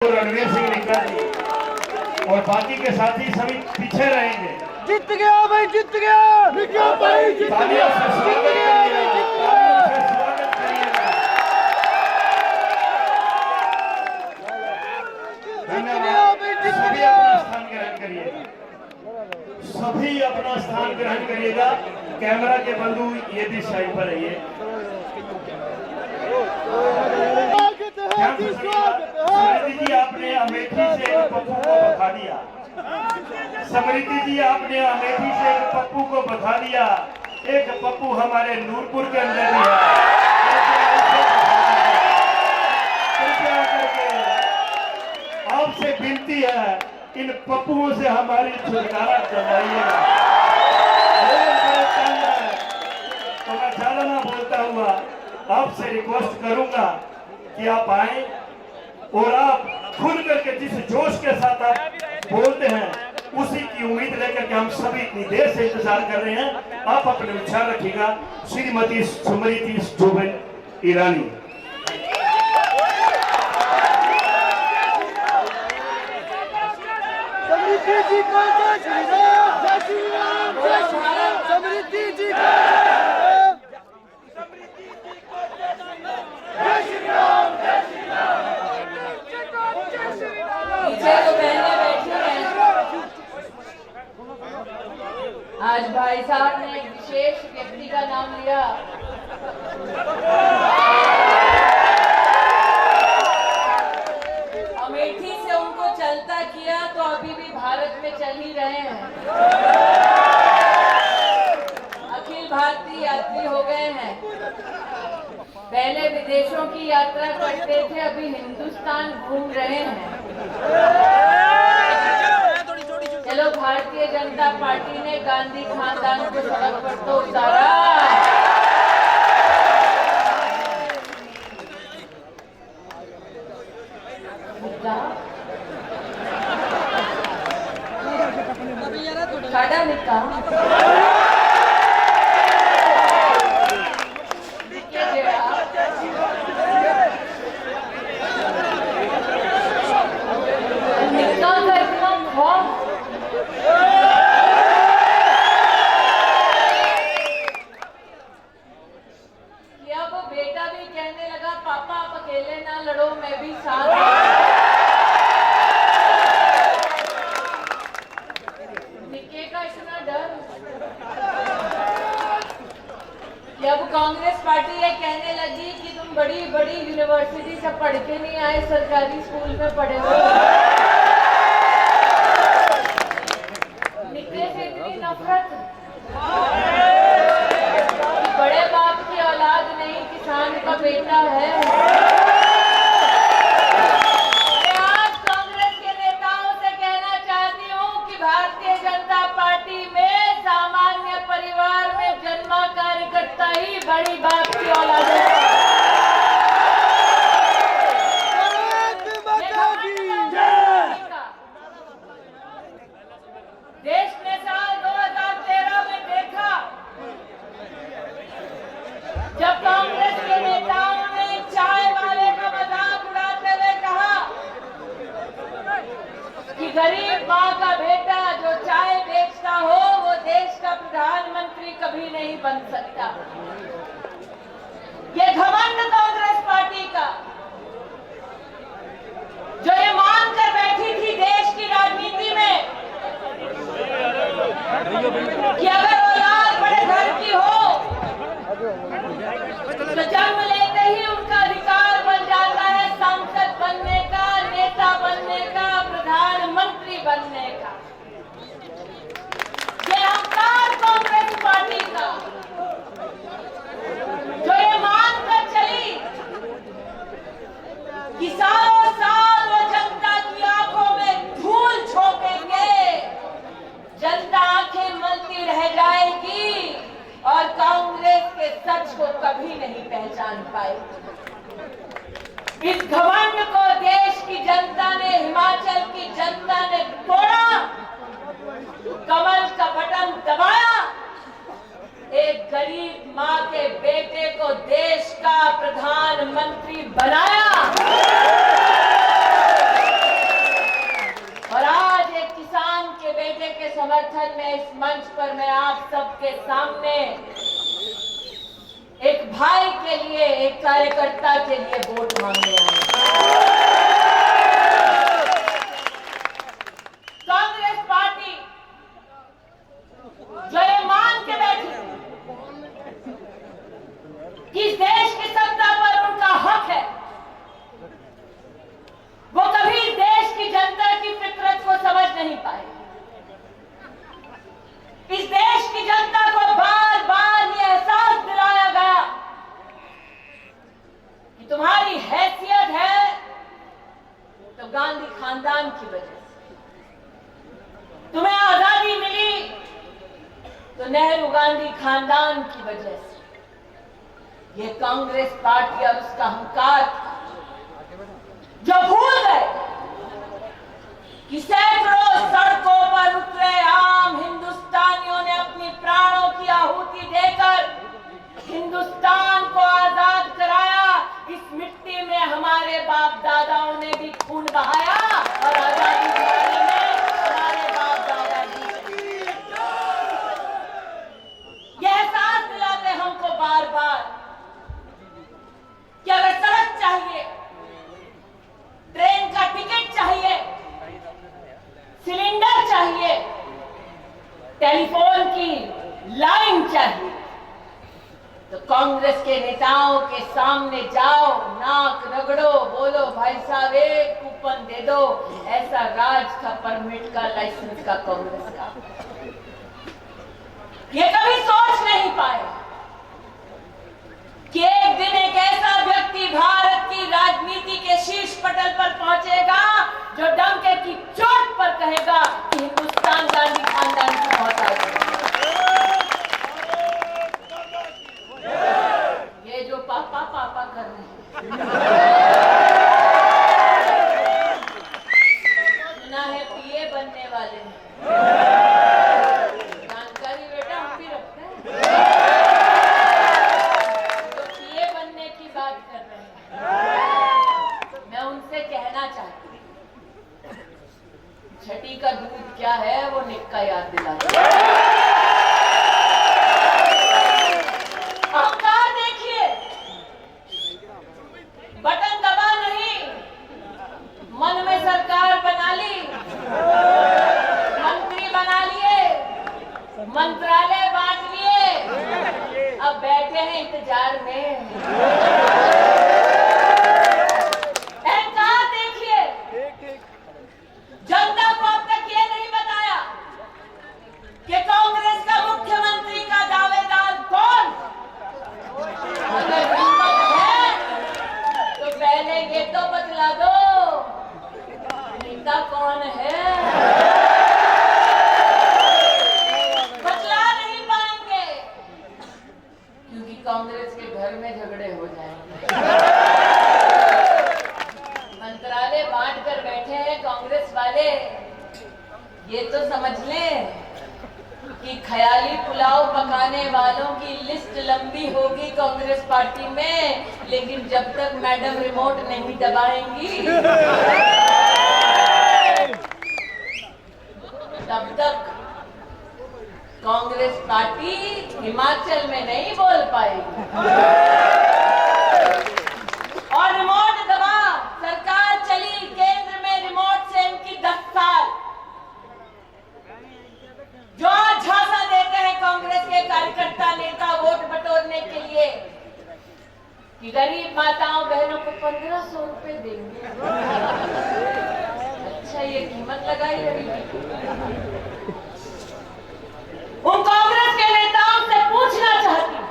रणवीर सिंह निक्का जी और बाकी के साथी सभी पीछे रहेंगे। जीत गया भाई, जीत गया निक्का भाई, जीत गया, जीत गया भाई, जीत गया। स्वागत करिएगा। धन्यवाद। सभी अपना स्थान ग्रहण करिएगा, सभी अपना स्थान ग्रहण करिएगा। कैमरा के बंधु ये भी साइड पर रहिए। समृद्धि जी आपने अमेठी से एक पप्पू को बता दिया। समृद्धि जी आपने अमेठी से एक पप्पू को बता दिया। एक पप्पू हमारे नूरपुर के अंदर भी है। कृपया करके आपसे विनती है, इन पप्पुओं से हमारी छुटकारा दिलवाइएगा। तो मैं ज्यादा ना बोलता हुआ आपसे रिक्वेस्ट करूंगा कि आप आए और आप खुल करके जिस जोश के साथ आप बोलते हैं उसी की उम्मीद लेकर के हम सभी इतनी देर से इंतजार कर रहे हैं। आप अपने विचार रखिएगा। श्रीमती स्मृति जोबन ईरानी। समृद्धि जी को जय श्री राम, जय श्री राम, जय श्री राम। समृद्धि जी को आज भाई साहब ने एक विशेष व्यक्ति का नाम लिया। अमेठी से उनको चलता किया तो अभी भी भारत में चल ही रहे हैं। अखिल भारतीय यात्री हो गए हैं। पहले विदेशों की यात्रा करते थे, अभी हिंदुस्तान घूम रहे हैं। चलो, भारतीय जनता पार्टी ने गांधी खानदान को सड़क पर तो उतारा। साडा निक्का बेटा भी कहने लगा, पापा आप अकेले ना लड़ो, मैं भी साथ। निक्के का इतना डर कि अब कांग्रेस पार्टी ये कहने लगी कि तुम बड़ी बड़ी यूनिवर्सिटी से पढ़ के नहीं आए, सरकारी स्कूल में पढ़े हो। निक्के से इतनी नफरत, बड़े बाप की औलाद नहीं, किसान का बेटा है। मैं आज कांग्रेस के नेताओं से कहना चाहती हूँ कि भारतीय जनता पार्टी में सामान्य परिवार में जन्मा कार्यकर्ता ही बड़ी बाप की औलाद है। देश ने साल 2013 में देखा, जब कांग्रेस के नेताओं ने चाय वाले का मजाक उड़ाते हुए कहा कि गरीब माँ का बेटा जो चाय बेचता हो वो देश का प्रधानमंत्री कभी नहीं बन सकता। ये घमंड कांग्रेस पार्टी का, जो ये मानकर बैठी थी देश की राजनीति में कि अगर औलाद बड़े घर की हो तो जन्म लेते ही उनका अधिकार बन जाता है सांसद बनने का, नेता बनने का, प्रधानमंत्री बनने का। ये अहंकार कांग्रेस पार्टी का, जो ये मानकर चली कि सालों साल वो जनता इस मंच पर मैं आप सबके सामने एक भाई के लिए, एक कार्यकर्ता के लिए वोट मांगने आए। कांग्रेस पार्टी जो ये मान के बैठी कि इस देश की सत्ता पर उनका हक है, वो कभी देश की जनता की फितरत को समझ नहीं पाए। इस देश की जनता को बार बार ये एहसास दिलाया गया कि तुम्हारी हैसियत है तो गांधी खानदान की वजह से, तुम्हें आजादी मिली तो नेहरू गांधी खानदान की वजह से। ये कांग्रेस पार्टी और उसका अहंकार था जो भूल गए कि सैकड़ों सड़कों पर उतरे आम हिंदुस्तानियों ने अपनी प्राणों की आहुति देकर हिंदुस्तान को आजाद कराया। इस मिट्टी में हमारे बाप दादाओं ने भी खून बहाया और आजादी दिलाने में हमारे बाप दादा भी। यह एहसास दिलाते हमको बार बार कि अगर सड़क चाहिए, ट्रेन का टिकट चाहिए, सिलेंडर चाहिए, टेलीफोन की लाइन चाहिए, तो कांग्रेस के नेताओं के सामने जाओ, नाक रगड़ो, बोलो भाई साहब एक कूपन दे दो। ऐसा राज था परमिट का, लाइसेंस का, कांग्रेस का। ये कभी सोच नहीं पाए कि एक दिन एक ऐसा व्यक्ति भारत की राजनीति के शीर्ष पटल पर पहुंचेगा जो डंके की चोट पर कहेगा कि हिंदुस्तान गांधी खानदान की मोहताज है। ये जो पापा पापा कर रहे हैं, सुना है पीए बनने वाले हैं। जानकारी बेटा हम भी रखते हैं, बात कर रहे हैं। मैं उनसे कहना चाहती हूँ, छठी का दूध क्या है वो निक्का याद दिलाता है। अहंकार देखिए, बटन दबा नहीं, मन में सरकार बना ली, मंत्री बना लिए, मंत्रालय बांट लिए, अब बैठे हैं इंतजार में। अहंकार देखिए, जनता को अब तक ये नहीं बताया कि कांग्रेस का मुख्यमंत्री का दावेदार कौन। अगर हिम्मत है तो पहले ये तो बतला दो नेता कौन है। कांग्रेस के घर में झगड़े हो जाएंगे। मंत्रालय बांट कर बैठे हैं कांग्रेस वाले, ये तो समझ लें कि ख्याली पुलाव पकाने वालों की लिस्ट लंबी होगी कांग्रेस पार्टी में, लेकिन जब तक मैडम रिमोट नहीं दबाएंगी तब तक कांग्रेस पार्टी हिमाचल में नहीं बोल पाएगी। और रिमोट दबा सरकार चली केंद्र में, रिमोट से इनकी 10 साल। जो आज झांसा देते हैं कांग्रेस के कार्यकर्ता नेता वोट बटोरने के लिए कि गरीब माताओं बहनों को 1500 रुपए देंगे। अच्छा, ये कीमत लगाई रही। उन कांग्रेस के नेताओं से पूछना चाहती हूं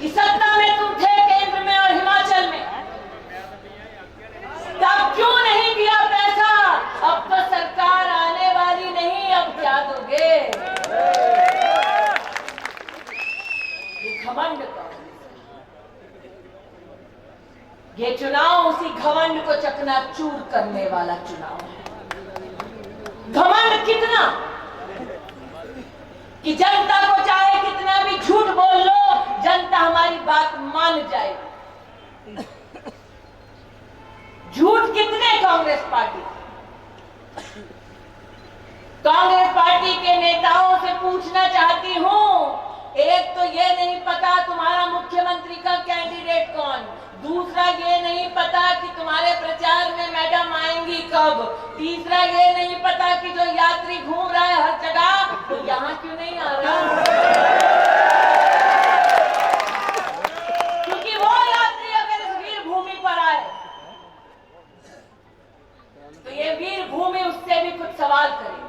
कि सत्ता में तुम थे केंद्र में और हिमाचल में, तब क्यों नहीं दिया पैसा? अब तो सरकार आने वाली नहीं, अब क्या दोगे? ये घमंड का, ये चुनाव उसी घमंड को चकनाचूर करने वाला चुनाव है। घमंड कितना कि जनता को चाहे कितना भी झूठ बोल लो, जनता हमारी बात मान जाए। झूठ कितने कांग्रेस पार्टी, कांग्रेस पार्टी के नेताओं से पूछना चाहती हूँ, एक तो ये नहीं पता तुम्हारा मुख्यमंत्री का कैंडिडेट कौन, दूसरा ये नहीं पता कि तुम्हारे प्रचार में मैडम आएंगी कब, तीसरा ये नहीं पता कि जो यात्री घूम रहा है हर जगह तो यहाँ क्यों नहीं आ रहा, क्योंकि वो यात्री अगर इस वीर भूमि पर आए तो ये वीर भूमि उससे भी कुछ सवाल करेगी।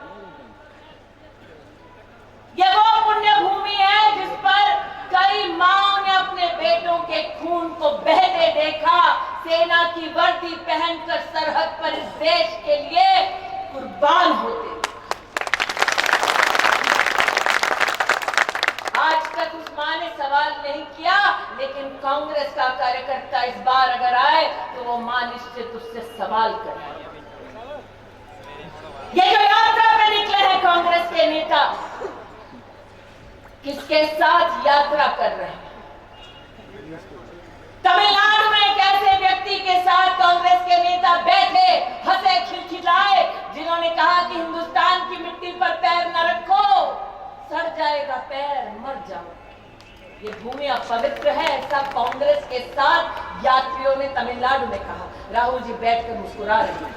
ये वो पुण्य भूमि है जिस पर कई माओं ने अपने बेटों के खून को बहते देखा, सेना की वर्दी पहनकर सरहद पर इस देश के लिए कुर्बान होते। आज तक उस मां ने सवाल नहीं किया, लेकिन कांग्रेस का कार्यकर्ता इस बार अगर आए तो वो मां निश्चित उससे सवाल करेगी। ये जो यात्रा पे निकले हैं कांग्रेस के नेता, किसके साथ यात्रा कर रहे हैं? तमिलनाडु में एक ऐसे व्यक्ति के साथ कांग्रेस के नेता बैठे, हंसे, खिलखिलाए, जिन्होंने कहा कि हिंदुस्तान की मिट्टी पर पैर न रखो, सड़ जाएगा पैर, मर जाओ। ये भूमि अपवित्र है, ऐसा कांग्रेस के साथ यात्रियों ने तमिलनाडु में कहा। राहुल जी बैठकर मुस्कुरा रहे हैं।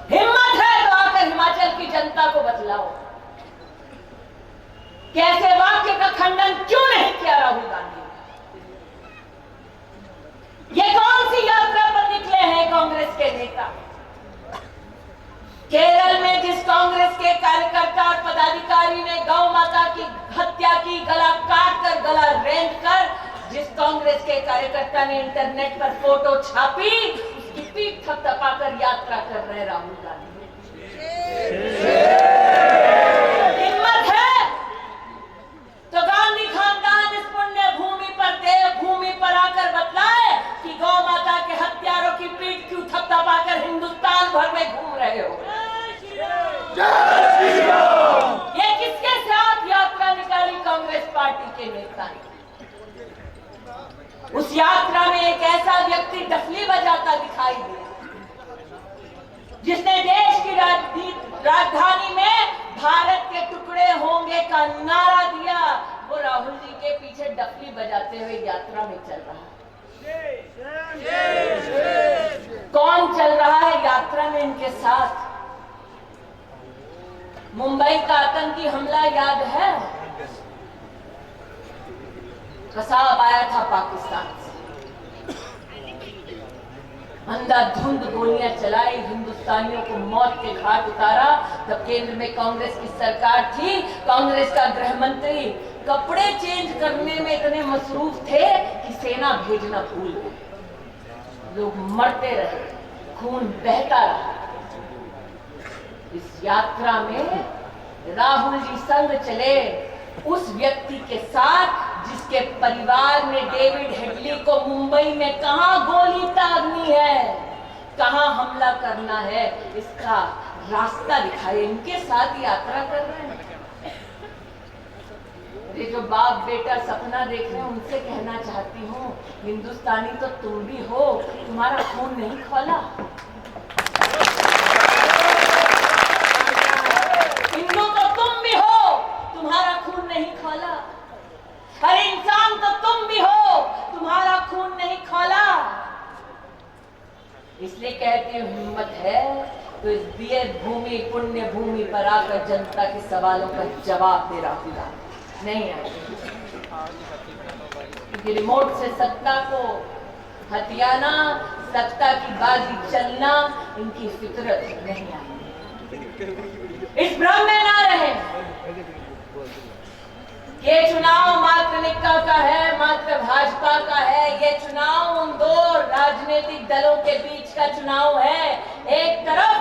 हिम्मत है तो आकर हिमाचल की जनता को बतलाओ, कैसे वाक्य का खंडन क्यों नहीं किया राहुल गांधी? ये कौन सी यात्रा पर निकले हैं कांग्रेस के नेता? केरल में जिस कांग्रेस के कार्यकर्ता और पदाधिकारी ने गौ माता की हत्या की, गला काट कर, गला रेंग कर, जिस कांग्रेस के कार्यकर्ता ने इंटरनेट पर फोटो छापी, उसकी पीठ थपथपाकर यात्रा कर रहे राहुल गांधी। हिम्मत है तो गांधी खानदान इस पुण्य भूमि पर, देव भूमि पर आकर बतलाए कि गौ माता के हत्यारों की पीठ क्यों थपथपाकर हिंदुस्तान भर में घूम रहे हो। ये किसके साथ यात्रा निकाली कांग्रेस पार्टी के नेता ने? उस यात्रा में एक ऐसा व्यक्ति डफली बजाता दिखाई दिया, जिसने देश की राजधानी में भारत के टुकड़े होंगे का नारा दिया। वो राहुल जी के पीछे डफली बजाते हुए यात्रा में चल रहा है। कौन चल रहा है यात्रा में इनके साथ? मुंबई का आतंकी हमला याद है? कसाब आया था पाकिस्तान से, अंधाधुंध गोलियां चलाई, हिंदुस्तानियों को मौत के घाट उतारा। तब केंद्र में कांग्रेस की सरकार थी, कांग्रेस का गृह मंत्री कपड़े चेंज करने में इतने मसरूफ थे कि सेना भेजना भूल गए। लोग मरते रहे, खून बहता रहा। इस यात्रा में राहुल जी संग चले उस व्यक्ति के साथ जिसके परिवार ने डेविड हेडली को मुंबई में कहां गोली दागनी है, कहां हमला करना है, इसका रास्ता दिखाए। इनके साथ यात्रा कर रहे हैं। ये जो बाप बेटा सपना देख रहे हैं, उनसे कहना चाहती हूँ, हिंदुस्तानी तो तुम भी हो, तुम्हारा खून नहीं खौला। हिंदू तो तुम भी हो, तुम्हारा खून नहीं खौला। हर इंसान तो तुम भी हो, तुम्हारा खून नहीं खौला। इसलिए कहती हूँ, हिम्मत है तो इस दिव्य भूमि, पुण्य भूमि पर आकर जनता के सवालों का जवाब दे राहुल गांधी नहीं आए, क्योंकि रिमोट से सत्ता को हथियाना, सत्ता की बाजी चलना इनकी फितरत नहीं आई। इस भ्रम में ना रहे। ये चुनाव मात्र निक्का का है, मात्र भाजपा का है। ये चुनाव उन दो राजनीतिक दलों के बीच का चुनाव है। एक तरफ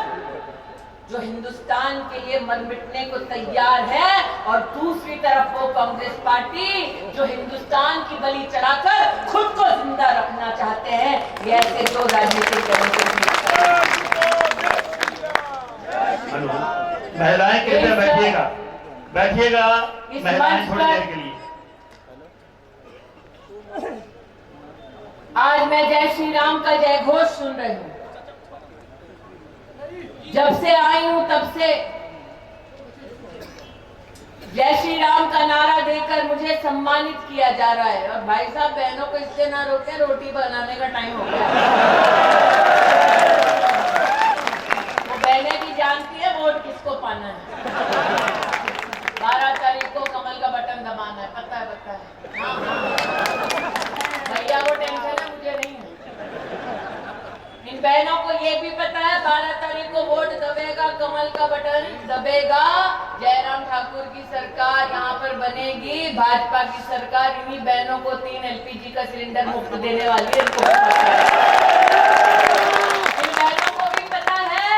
जो हिंदुस्तान के लिए मर मिटने को तैयार है, और दूसरी तरफ वो कांग्रेस पार्टी जो हिंदुस्तान की बलि चढ़ाकर खुद को जिंदा रखना चाहते हैं। ये ऐसे दो राजनीतिक दलों के बीच। महिलाएं कहते हैं बैठिएगा, बैठिएगा महिलाएं थोड़ी देर के लिए। आज मैं जय श्री राम का जय घोष सुन रही हूँ। जब से आई हूं तब से जय श्री राम का नारा देकर मुझे सम्मानित किया जा रहा है। और भाई साहब बहनों को इससे ना रोके, रोटी बनाने का टाइम हो गया। वो बहनें भी जानती है वोट किसको पाना है। 12 तारीख को कमल का बटन दबाना है, पता है। हाँ भैया को टेंशन है, मुझे नहीं है। इन बहनों को ये भी पता है 12 तारीख को वोट दबेगा, कमल का बटन दबेगा, जयराम ठाकुर की सरकार यहाँ पर बनेगी, भाजपा की सरकार। इन्हीं बहनों को 3 LPG का सिलेंडर मुफ्त देने वाली है। इनको इन बहनों को भी पता है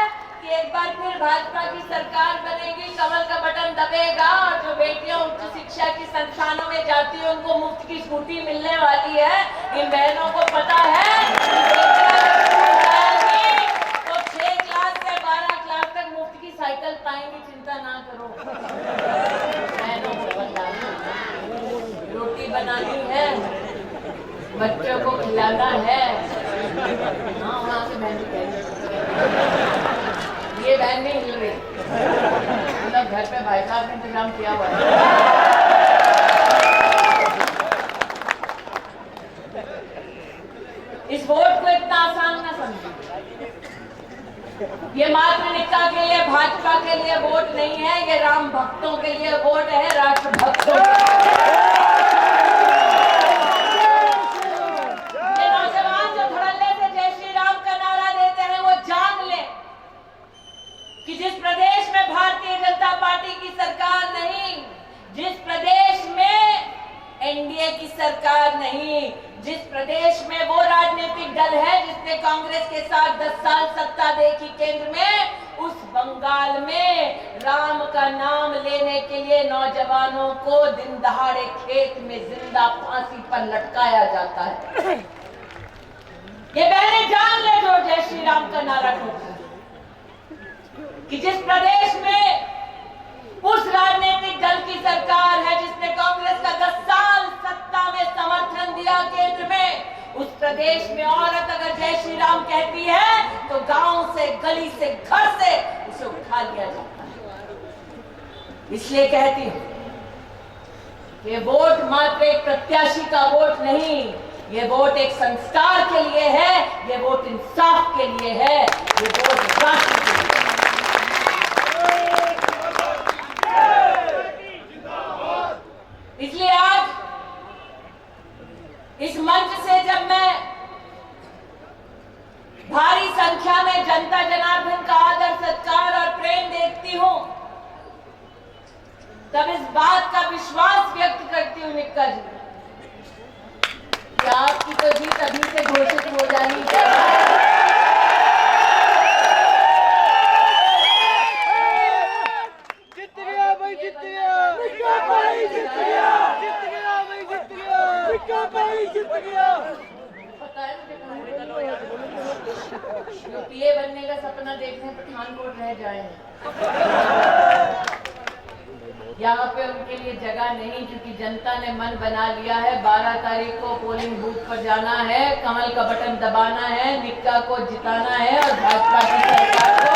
कि एक बार फिर भाजपा की सरकार बनेगी, कमल का बटन दबेगा और जो बेटियां उच्च शिक्षा के संस्थानों में जाती है उनको मुफ्त की स्कूटी मिलने वाली है। इन बहनों को पता है तो 6 क्लास से 12 क्लास तक मुफ्त की साइकिल पाएंगी, चिंता ना करो। बहनों को पता है रोटी बनानी है, बच्चों को खिलाना है। हाँ वहां से बहन कह रही, ये बहन नहीं हिल रही, मतलब घर पे भाई साहब ने इंतजाम किया हुआ है। इस वोट को इतना आसान ना समझिए। ये मात्र निका के लिए, भाजपा के लिए वोट नहीं है, ये राम भक्तों के लिए वोट है, राष्ट्र भक्तों के लिए। ये नौजवान जो धड़ल्ले से जय श्री राम का नारा देते हैं वो जान ले कि जिस प्रदेश में भारतीय जनता पार्टी की सरकार नहीं, जिस प्रदेश में एनडीए की सरकार नहीं, जिस प्रदेश में वो राजनीतिक दल है जिसने कांग्रेस के साथ 10 साल सत्ता देखी केंद्र में, उस बंगाल में राम का नाम लेने के लिए नौजवानों को दिन दहाड़े खेत में जिंदा फांसी पर लटकाया जाता है। ये बहनें जान ले जो जय श्री राम का नारा ठोकते कि जिस प्रदेश में उस राजनीतिक दल की सरकार है जिसने कांग्रेस का 10 साल सत्ता में समर्थन दिया केंद्र में, उस प्रदेश में औरत अगर जय श्री राम कहती है तो गांव से, गली से, घर से उसे उठा लिया जाता है। इसलिए कहती हूं ये वोट मात्र एक प्रत्याशी का वोट नहीं, ये वोट एक संस्कार के लिए है, ये वोट इंसाफ के लिए है, ये वोट राष्ट्र के लिए है। इसलिए आज इस मंच से जब मैं भारी संख्या में जनता जनार्दन का आदर सत्कार और प्रेम देखती हूं, तब इस बात का विश्वास व्यक्त करती हूं निक्का जी कि आपकी तो जीत अभी से घोषित हो जानी चाहिए। पीए बनने का सपना देखने पठानकोट रह जाए, यहाँ पे उनके लिए जगह नहीं, क्योंकि जनता ने मन बना लिया है। 12 तारीख को पोलिंग बूथ पर जाना है, कमल का बटन दबाना है, निक्का को जिताना है और भाजपा की सरकार को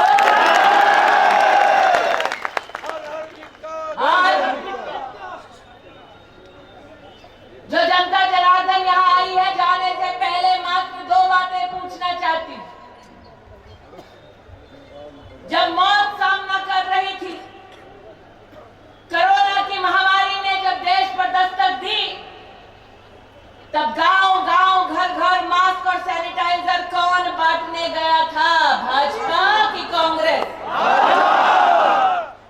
जो जनता जनार्दन यहाँ आई है, जाने से पहले मात्र 2 बातें पूछना चाहती हूँ। जब मौत सामना कर रही थी, कोरोना की महामारी ने जब देश पर दस्तक दी, तब गांव-गांव, घर-घर मास्क और सैनिटाइजर कौन बांटने गया था? भाजपा की कांग्रेस?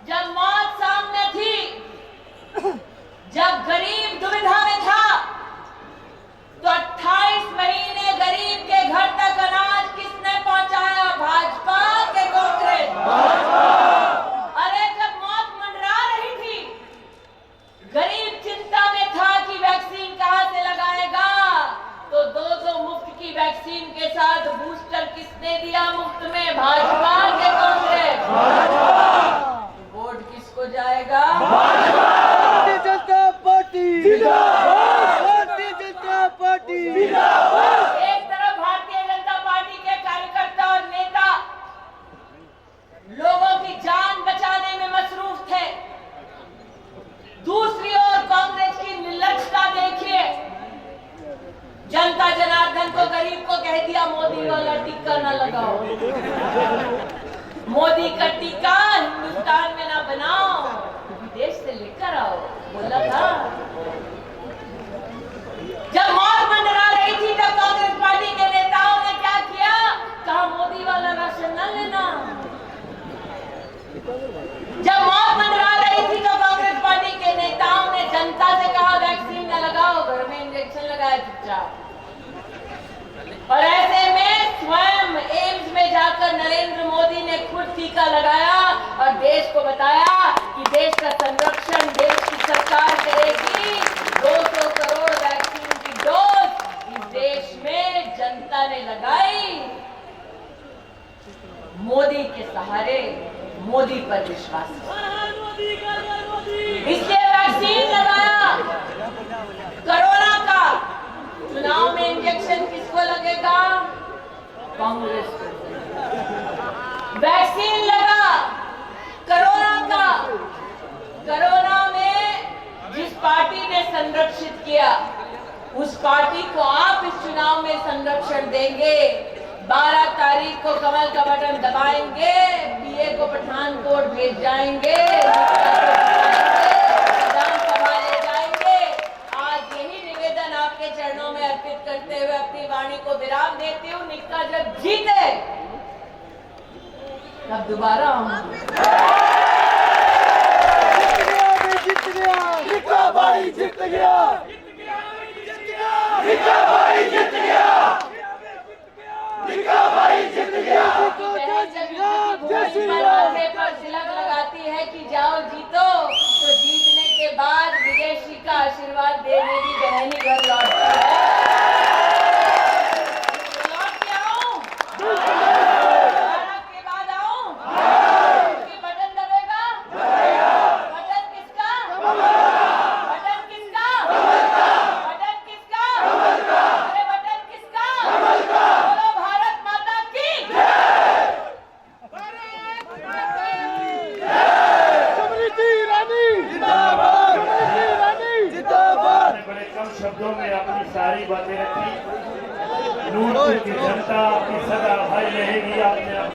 जब मौत सामने थी, जब गरीब दुविधा में था, तो 28 महीने गरीब के घर तक अनाज किसने पहुंचाया? भाजपा के कांग्रेस? अरे जब मौत मंडरा रही थी, गरीब चिंता में था कि वैक्सीन कहां से लगाएगा, तो 2 मुफ्त की वैक्सीन के साथ बूस्टर किसने दिया मुफ्त में? भाजपा के कांग्रेस? वोट किसको जाएगा? भारतीय जनता पार्टी जिंदाबाद, भारतीय जनता पार्टी जिंदाबाद। एक तरफ भारतीय जनता पार्टी के कार्यकर्ता और नेता का टीका ना लगाओ, मोदी का टीका हिंदुस्तान में ना बनाओ, विदेश से लेकर आओ, बोला था। जब मौत मंडरा रही थी तब कांग्रेस पार्टी के नेताओं ने क्या किया? कहा मोदी वाला राशन न लेना। जब मौत मंडरा रही थी तो कांग्रेस पार्टी के नेताओं ने जनता से कहा वैक्सीन न लगाओ, घर में इंजेक्शन लगाया चुपचाप। और ऐसे में स्वयं एम्स में जाकर नरेंद्र मोदी ने खुद टीका लगाया और देश को बताया कि देश का संरक्षण देश की सरकार करेगी। 200 करोड़ वैक्सीन की डोज इस देश में जनता ने लगाई। मोदी के सहारे, मोदी पर विश्वास, इसलिए वैक्सीन लगाया। कोरोना का चुनाव में इंजेक्शन किसको लगेगा? कांग्रेस को। वैक्सीन लगा कोरोना का, कोरोना में जिस पार्टी ने संरक्षित किया उस पार्टी को आप इस चुनाव में संरक्षण देंगे। 12 तारीख को कमल का बटन दबाएंगे, बीए को पठानकोट भेज जाएंगे, विधानसभा ले जाएंगे। आज यही निवेदन आपके चरणों में अर्पित करते हुए अपनी वाणी को विराम देती हूँ। निक्का जब जीते तब दोबारा आऊंगी। जीत गया, निक्का भाई जीत गया, निक्का भाई जीत गया, निक्का भाई जीत गया। पर तिलक लगाती है कि जाओ जीतो, तो जीतने के बाद विदेशी का आशीर्वाद देने की बहनी घर लौटती है। लौट के आऊं, के बाद आऊं, बटन दबेगा, बटन किसका, बटन किसका, बटन किसका, अरे बटन किसका, बोलो भारत माता की। समृद्धि ईरानी जिंदाबाद, समृद्धि ईरानी जिंदाबाद। बड़े कम शब्दों में अपनी सारी बातें रखी। नूरपुर की जनता आपकी सदा भाई रहेगी। आपने